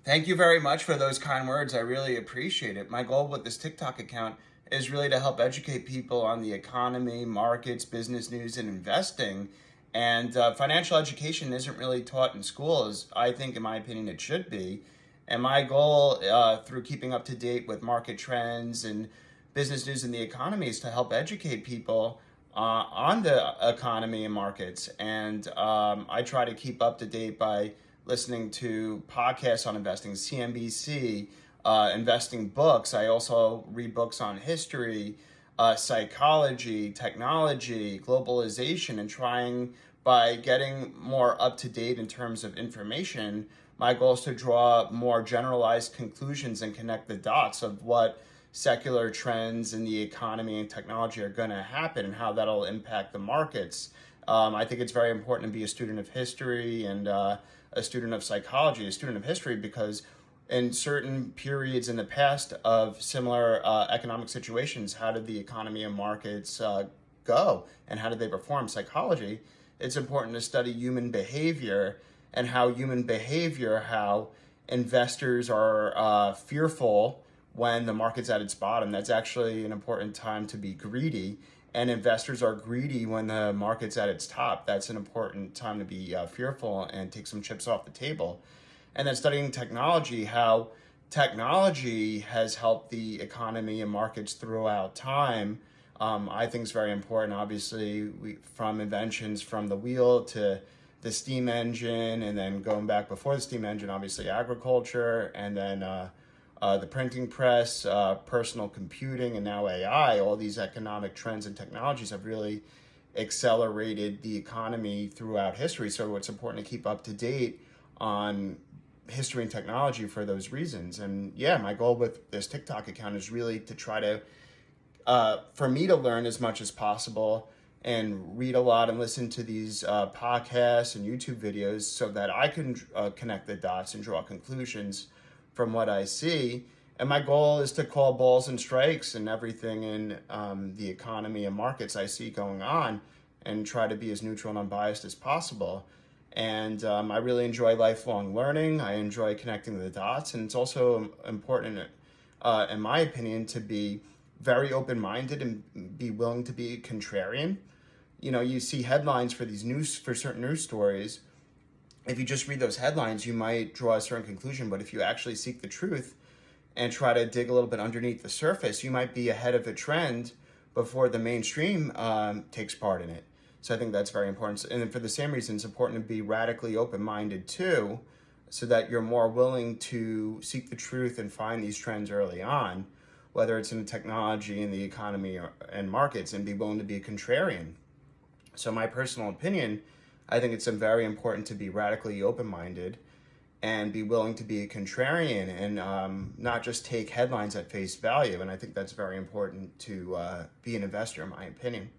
Thank you very much for those kind words. I really appreciate it. My goal with this TikTok account is really to help educate people on the economy, markets, business news, and investing. And financial education isn't really taught in schools. I think, in my opinion, it should be. And my goal through keeping up to date with market trends and business news in the economy is to help educate people on the economy and markets. And I try to keep up to date by listening to podcasts on investing, CNBC, investing books. I also read books on history, psychology, technology, globalization, and trying by getting more up to date in terms of information. My goal is to draw more generalized conclusions and connect the dots of what secular trends in the economy and technology are going to happen and how that'll impact the markets. I think it's very important to be a student of history and a student of psychology, a student of history, because in certain periods in the past of similar economic situations, how did the economy and markets go and how did they perform? Psychology, it's important to study human behavior and how how investors are fearful when the market's at its bottom. That's actually an important time to be greedy. And investors are greedy when the market's at its top. That's an important time to be fearful and take some chips off the table. And then studying technology, how technology has helped the economy and markets throughout time, I think is very important. Obviously, from inventions from the wheel to the steam engine, and then going back before the steam engine, obviously agriculture, and then the printing press, personal computing, and now AI, all these economic trends and technologies have really accelerated the economy throughout history. So it's important to keep up to date on history and technology for those reasons. And yeah, my goal with this TikTok account is really to try to, for me to learn as much as possible and read a lot and listen to these podcasts and YouTube videos so that I can connect the dots and draw conclusions from what I see. And my goal is to call balls and strikes and everything in the economy and markets I see going on and try to be as neutral and unbiased as possible. And I really enjoy lifelong learning. I enjoy connecting the dots. And it's also important, in my opinion, to be very open-minded and be willing to be contrarian. You know, you see headlines for certain news stories. If you just read those headlines, you might draw a certain conclusion. But if you actually seek the truth and try to dig a little bit underneath the surface, you might be ahead of the trend before the mainstream takes part in it. So I think that's very important. And for the same reason, it's important to be radically open-minded too, so that you're more willing to seek the truth and find these trends early on, whether it's in technology, in the economy, and markets, and be willing to be a contrarian. So my personal opinion, I think it's very important to be radically open-minded and be willing to be a contrarian and not just take headlines at face value. And I think that's very important to be an investor, in my opinion.